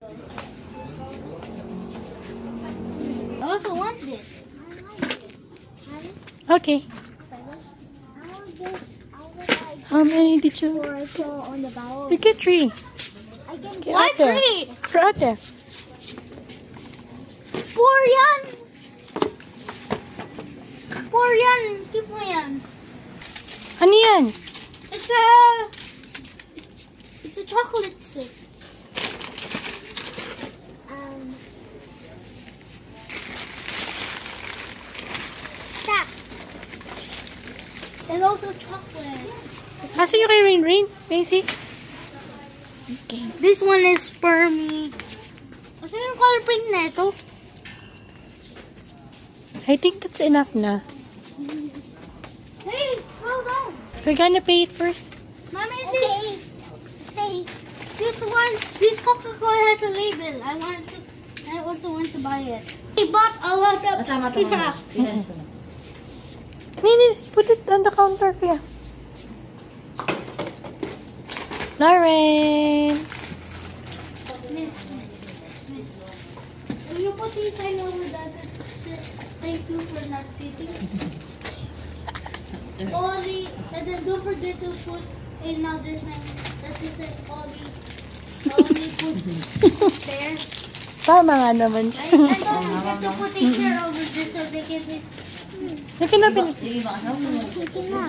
I also want this. Okay. How many did you? On the bowl. You get 3. Why out there. 3? Throw out there. 4 yan. 4 yan. Keep mo yan. Ano yan? It's a chocolate stick. That. There's also chocolate. Asa yung kay Rain? Macy? Okay. This one is for me. What's yung color print na ito? I think that's enough na. Hey, slow down. We're gonna pay it first. Mommy, hey, this Coca-Cola has a label. I also want to buy it. I bought a lot of snacks. Nini, put it on the counter, kuya. Lauren! Miss. Will you put the sign over that? Thank you for not sitting. Ollie, and then don't forget to put another sign that is like Ollie put there. Tama nga naman Right? siya. And don't forget to put a chair over there so they can. You can open it. Chicken na.